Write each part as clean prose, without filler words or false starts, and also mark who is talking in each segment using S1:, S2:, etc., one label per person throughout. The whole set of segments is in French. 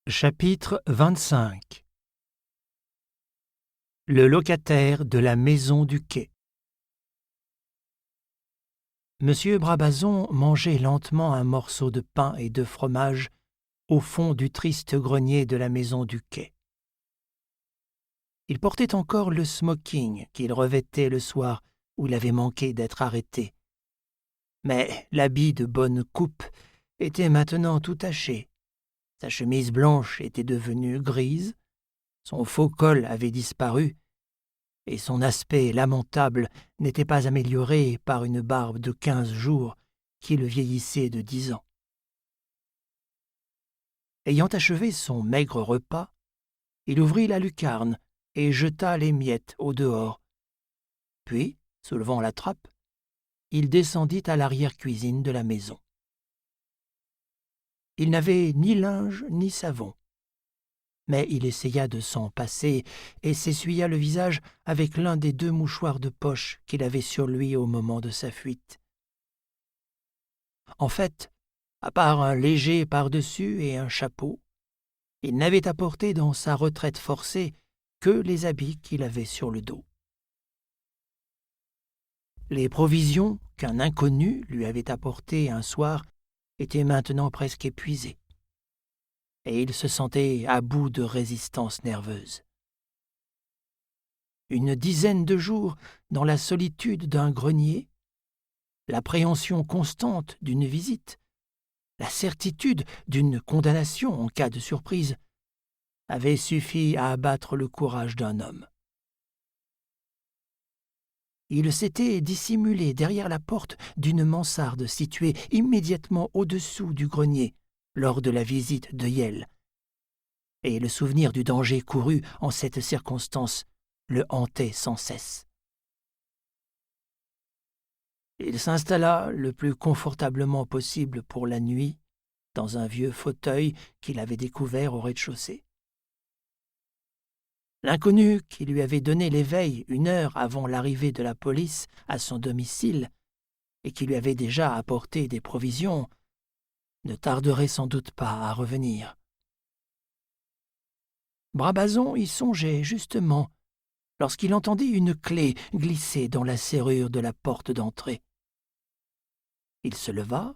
S1: Chapitre 25. Le locataire de la maison du quai. Monsieur Brabazon mangeait lentement un morceau de pain et de fromage au fond du triste grenier de la maison du quai. Il portait encore le smoking qu'il revêtait le soir où il avait manqué d'être arrêté. Mais l'habit de bonne coupe était maintenant tout taché. Sa chemise blanche était devenue grise, son faux col avait disparu, et son aspect lamentable n'était pas amélioré par une barbe de 15 jours qui le vieillissait de 10 ans. Ayant achevé son maigre repas, il ouvrit la lucarne et jeta les miettes au dehors. Puis, soulevant la trappe, il descendit à l'arrière-cuisine de la maison. Il n'avait ni linge ni savon, mais il essaya de s'en passer et s'essuya le visage avec l'un des 2 mouchoirs de poche qu'il avait sur lui au moment de sa fuite. En fait, à part un léger pardessus et un chapeau, il n'avait apporté dans sa retraite forcée que les habits qu'il avait sur le dos. Les provisions qu'un inconnu lui avait apportées un soir étaient maintenant presque épuisées, et il se sentait à bout de résistance nerveuse. Une dizaine de jours dans la solitude d'un grenier, l'appréhension constante d'une visite, la certitude d'une condamnation en cas de surprise, avaient suffi à abattre le courage d'un homme. Il s'était dissimulé derrière la porte d'une mansarde située immédiatement au-dessous du grenier lors de la visite de Yell, et le souvenir du danger couru en cette circonstance le hantait sans cesse. Il s'installa le plus confortablement possible pour la nuit dans un vieux fauteuil qu'il avait découvert au rez-de-chaussée. L'inconnu qui lui avait donné l'éveil 1 heure avant l'arrivée de la police à son domicile et qui lui avait déjà apporté des provisions ne tarderait sans doute pas à revenir. Brabazon y songeait justement lorsqu'il entendit une clé glisser dans la serrure de la porte d'entrée. Il se leva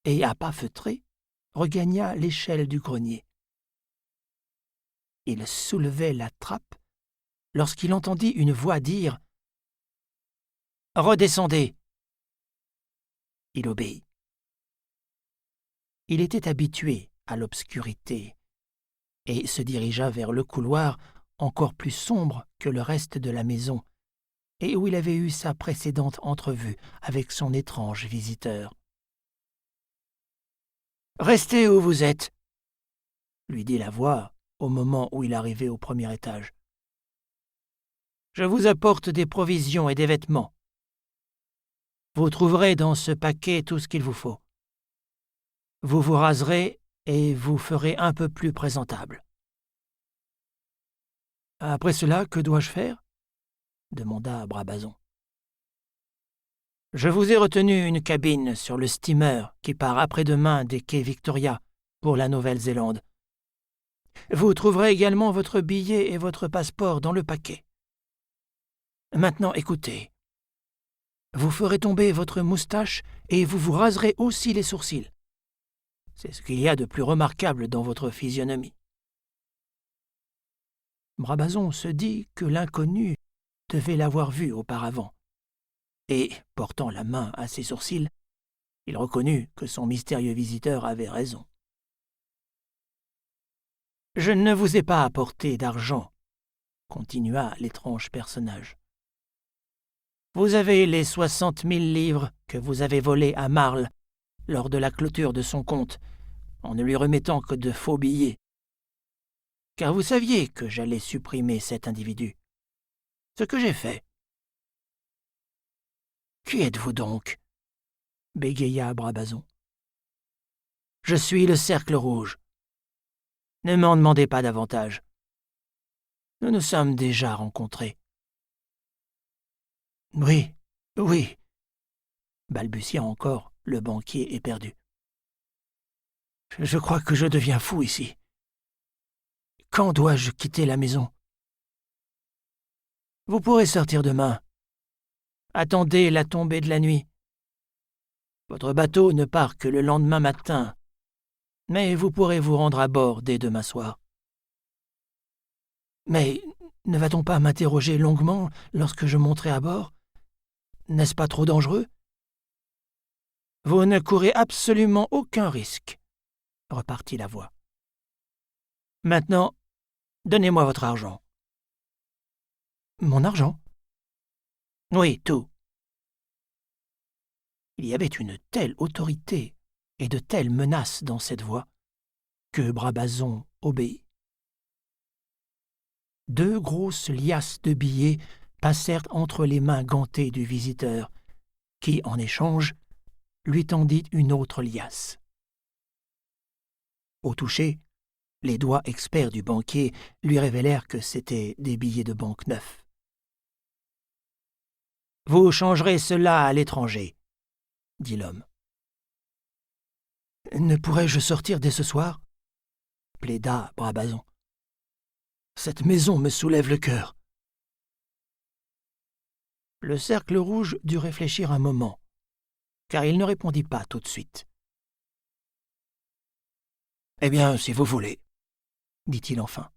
S1: et, à pas feutrés, regagna l'échelle du grenier. Il soulevait la trappe lorsqu'il entendit une voix dire « Redescendez !» Il obéit. Il était habitué à l'obscurité et se dirigea vers le couloir encore plus sombre que le reste de la maison et où il avait eu sa précédente entrevue avec son étrange visiteur. « Restez où vous êtes !» lui dit la voix au moment où il arrivait au premier étage. « Je vous apporte des provisions et des vêtements. Vous trouverez dans ce paquet tout ce qu'il vous faut. Vous vous raserez et vous ferez un peu plus présentable. » « Après cela, que dois-je faire ?» demanda Brabazon. « Je vous ai retenu une cabine sur le steamer qui part après-demain des quais Victoria pour la Nouvelle-Zélande. Vous trouverez également votre billet et votre passeport dans le paquet. Maintenant, écoutez. Vous ferez tomber votre moustache et vous vous raserez aussi les sourcils. C'est ce qu'il y a de plus remarquable dans votre physionomie. » Brabazon se dit que l'inconnu devait l'avoir vu auparavant, et, portant la main à ses sourcils, il reconnut que son mystérieux visiteur avait raison. « Je ne vous ai pas apporté d'argent, » continua l'étrange personnage. « Vous avez les 60 000 livres que vous avez volées à Marle lors de la clôture de son compte, en ne lui remettant que de faux billets. Car vous saviez que j'allais supprimer cet individu. Ce que j'ai fait. »« Qui êtes-vous donc ?» bégaya Brabazon. « Je suis le Cercle Rouge. Ne m'en demandez pas davantage. Nous nous sommes déjà rencontrés. »« Oui, oui, » balbutia encore le banquier éperdu. « Je crois que je deviens fou ici. Quand dois-je quitter la maison ? Vous pourrez sortir demain. Attendez la tombée de la nuit. Votre bateau ne part que le lendemain matin, mais vous pourrez vous rendre à bord dès demain soir. Mais ne va-t-on pas m'interroger longuement lorsque je monterai à bord ? N'est-ce pas trop dangereux ? Vous ne courez absolument aucun risque, repartit la voix. Maintenant, donnez-moi votre argent. Mon argent ? Oui, tout. Il y avait une telle autorité et de telles menaces dans cette voix que Brabazon obéit. 2 grosses liasses de billets passèrent entre les mains gantées du visiteur, qui, en échange, lui tendit une autre liasse. Au toucher, les doigts experts du banquier lui révélèrent que c'étaient des billets de banque neufs. « Vous changerez cela à l'étranger, » dit l'homme. « Ne pourrais-je sortir dès ce soir ?» plaida Brabazon. « Cette maison me soulève le cœur. » Le cercle rouge dut réfléchir un moment, car il ne répondit pas tout de suite. « Eh bien, si vous voulez, » dit-il enfin.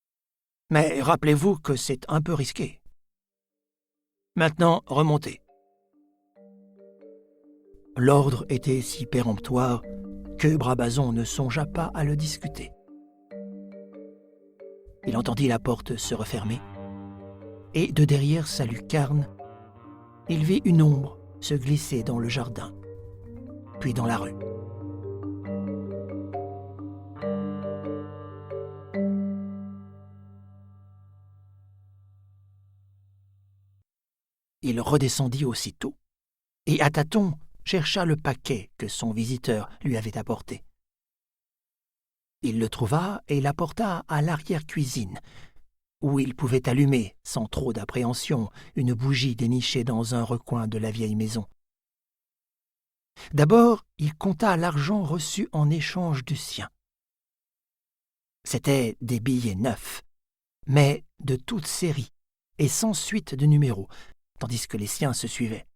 S1: « Mais rappelez-vous que c'est un peu risqué. Maintenant, remontez. » L'ordre était si péremptoire que Brabazon ne songea pas à le discuter. Il entendit la porte se refermer, et de derrière sa lucarne, il vit une ombre se glisser dans le jardin, puis dans la rue. Il redescendit aussitôt, et à tâtons chercha le paquet que son visiteur lui avait apporté. Il le trouva et l'apporta à l'arrière-cuisine, où il pouvait allumer, sans trop d'appréhension, une bougie dénichée dans un recoin de la vieille maison. D'abord, il compta l'argent reçu en échange du sien. C'étaient des billets neufs, mais de toute série et sans suite de numéros, tandis que les siens se suivaient.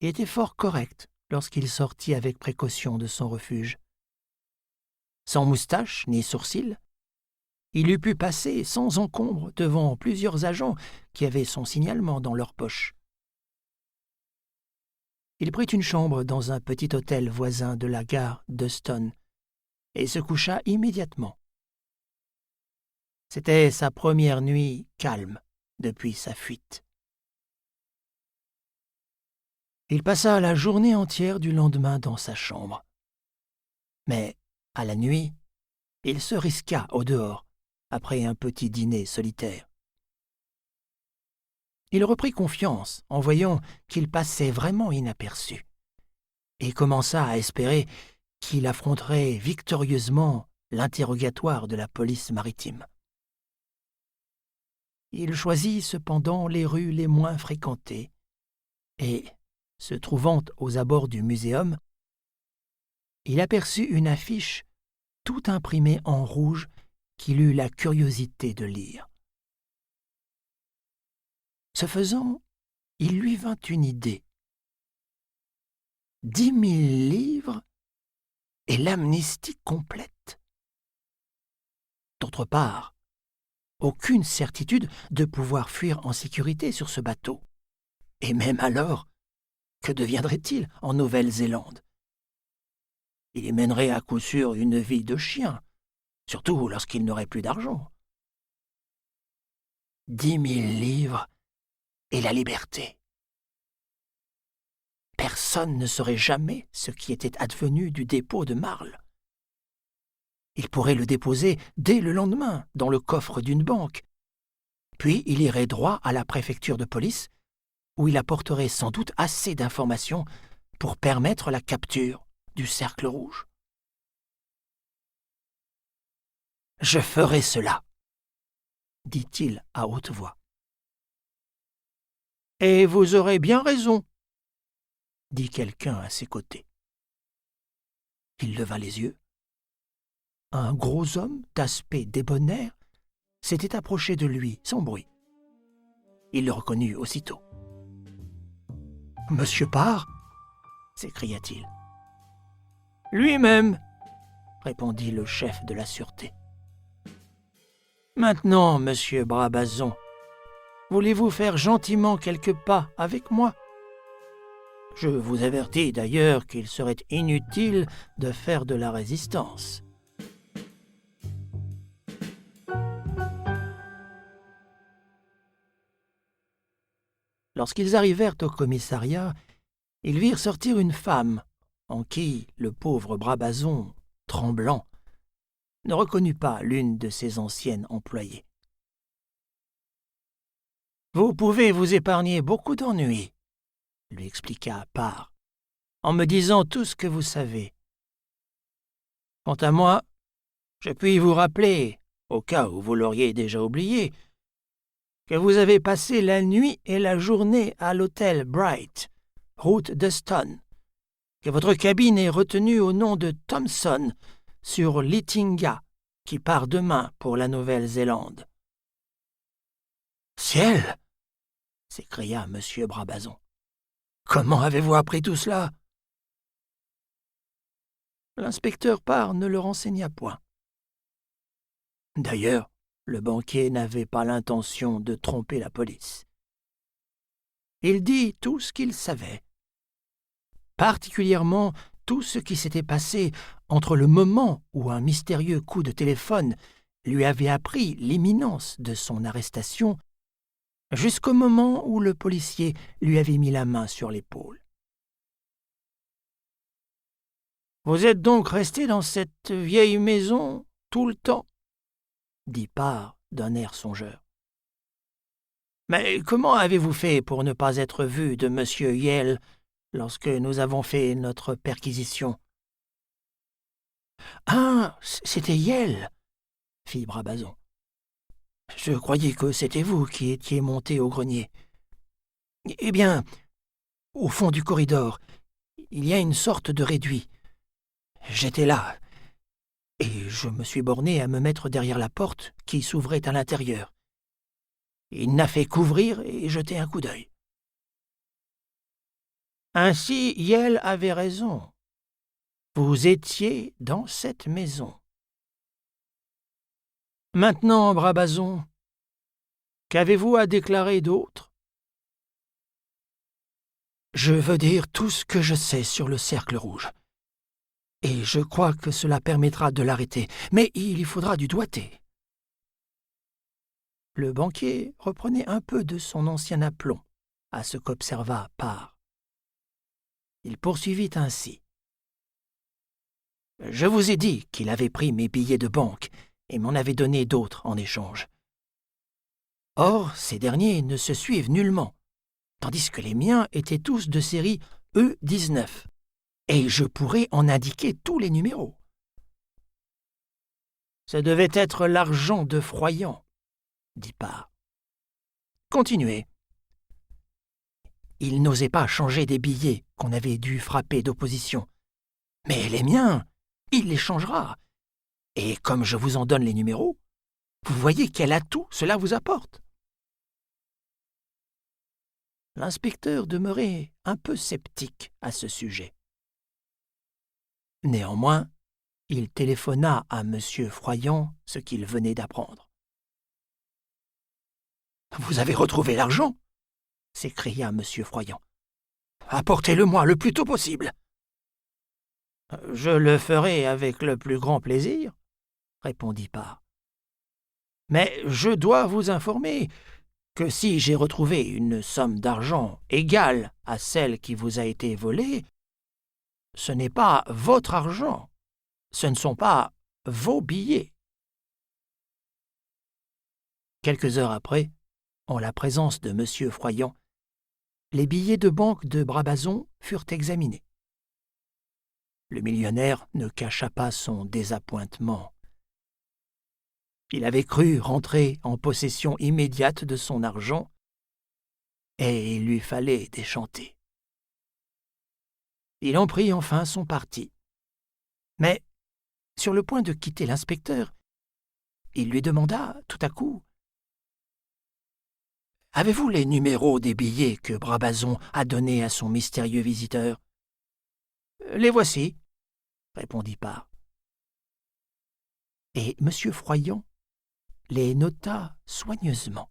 S1: Il était fort correct lorsqu'il sortit avec précaution de son refuge. Sans moustache ni sourcils, il eût pu passer sans encombre devant plusieurs agents qui avaient son signalement dans leur poche. Il prit une chambre dans un petit hôtel voisin de la gare d'Euston et se coucha immédiatement. C'était sa première nuit calme depuis sa fuite. Il passa la journée entière du lendemain dans sa chambre. Mais, à la nuit, il se risqua au dehors, après un petit dîner solitaire. Il reprit confiance en voyant qu'il passait vraiment inaperçu, et commença à espérer qu'il affronterait victorieusement l'interrogatoire de la police maritime. Il choisit cependant les rues les moins fréquentées, et, se trouvant aux abords du muséum, il aperçut une affiche tout imprimée en rouge qu'il eut la curiosité de lire. Ce faisant, il lui vint une idée. 10 000 livres et l'amnistie complète. D'autre part, aucune certitude de pouvoir fuir en sécurité sur ce bateau. Et même alors, que deviendrait-il en Nouvelle-Zélande ? Il y mènerait à coup sûr une vie de chien, surtout lorsqu'il n'aurait plus d'argent. 10 000 livres et la liberté. Personne ne saurait jamais ce qui était advenu du dépôt de Marle. Il pourrait le déposer dès le lendemain dans le coffre d'une banque, puis il irait droit à la préfecture de police, où il apporterait sans doute assez d'informations pour permettre la capture du cercle rouge. « Je ferai cela », dit-il à haute voix. « Et vous aurez bien raison », dit quelqu'un à ses côtés. Il leva les yeux. un gros homme d'aspect débonnaire s'était approché de lui sans bruit. Il le reconnut aussitôt. « Monsieur Parr » s'écria-t-il. « Lui-même » répondit le chef de la sûreté. « Maintenant, monsieur Brabazon, voulez-vous faire gentiment quelques pas avec moi ? Je vous avertis d'ailleurs qu'il serait inutile de faire de la résistance. » Lorsqu'ils arrivèrent au commissariat, ils virent sortir une femme en qui le pauvre Brabazon, tremblant, ne reconnut pas l'une de ses anciennes employées. « Vous pouvez vous épargner beaucoup d'ennuis, » lui expliqua Parr, « en me disant tout ce que vous savez. Quant à moi, je puis vous rappeler, au cas où vous l'auriez déjà oublié, que vous avez passé la nuit et la journée à l'hôtel Bright, route de Stone, que votre cabine est retenue au nom de Thomson sur l'Itinga, qui part demain pour la Nouvelle-Zélande. »« Ciel !» s'écria M. Brabazon. « Comment avez-vous appris tout cela ?» L'inspecteur Parr ne le renseigna point. D'ailleurs, le banquier n'avait pas l'intention de tromper la police. Il dit tout ce qu'il savait, particulièrement tout ce qui s'était passé entre le moment où un mystérieux coup de téléphone lui avait appris l'imminence de son arrestation jusqu'au moment où le policier lui avait mis la main sur l'épaule. « Vous êtes donc resté dans cette vieille maison tout le temps ?» dit Parr d'un air songeur. « Mais comment avez-vous fait pour ne pas être vu de M. Yale lorsque nous avons fait notre perquisition ?»« Ah, c'était Yale !» fit Brabazon. « Je croyais que c'était vous qui étiez monté au grenier. Eh bien, au fond du corridor, il y a une sorte de réduit. J'étais là, et je me suis borné à me mettre derrière la porte qui s'ouvrait à l'intérieur. Il n'a fait qu'ouvrir et jeter un coup d'œil. Ainsi, Yale avait raison. Vous étiez dans cette maison. Maintenant, Brabazon, qu'avez-vous à déclarer d'autre ? Je veux dire tout ce que je sais sur le cercle rouge. Et je crois que cela permettra de l'arrêter, mais il y faudra du doigté. Le banquier reprenait un peu de son ancien aplomb à ce qu'observa Parr. Il poursuivit ainsi. « Je vous ai dit qu'il avait pris mes billets de banque et m'en avait donné d'autres en échange. Or, ces derniers ne se suivent nullement, tandis que les miens étaient tous de série E19, et je pourrais en indiquer tous les numéros. Ce devait être l'argent de Froyant, dit Parr. Continuez. Il n'osait pas changer des billets qu'on avait dû frapper d'opposition. Mais les miens, il les changera. Et comme je vous en donne les numéros, vous voyez quel atout cela vous apporte. L'inspecteur demeurait un peu sceptique à ce sujet. Néanmoins, il téléphona à M. Froyant ce qu'il venait d'apprendre. « Vous avez retrouvé l'argent ?» s'écria M. Froyant. « Apportez-le-moi le plus tôt possible. »« Je le ferai avec le plus grand plaisir, » répondit Parr. « Mais je dois vous informer que si j'ai retrouvé une somme d'argent égale à celle qui vous a été volée, ce n'est pas votre argent, ce ne sont pas vos billets. » Quelques heures après, en la présence de M. Froyant, les billets de banque de Brabazon furent examinés. Le millionnaire ne cacha pas son désappointement. Il avait cru rentrer en possession immédiate de son argent, et il lui fallait déchanter. Il en prit enfin son parti. Mais, Sur le point de quitter l'inspecteur, il lui demanda, tout à coup, « Avez-vous les numéros des billets que Brabazon a donnés à son mystérieux visiteur ?»« Les voici, » répondit Parr. Et M. Froyant les nota soigneusement.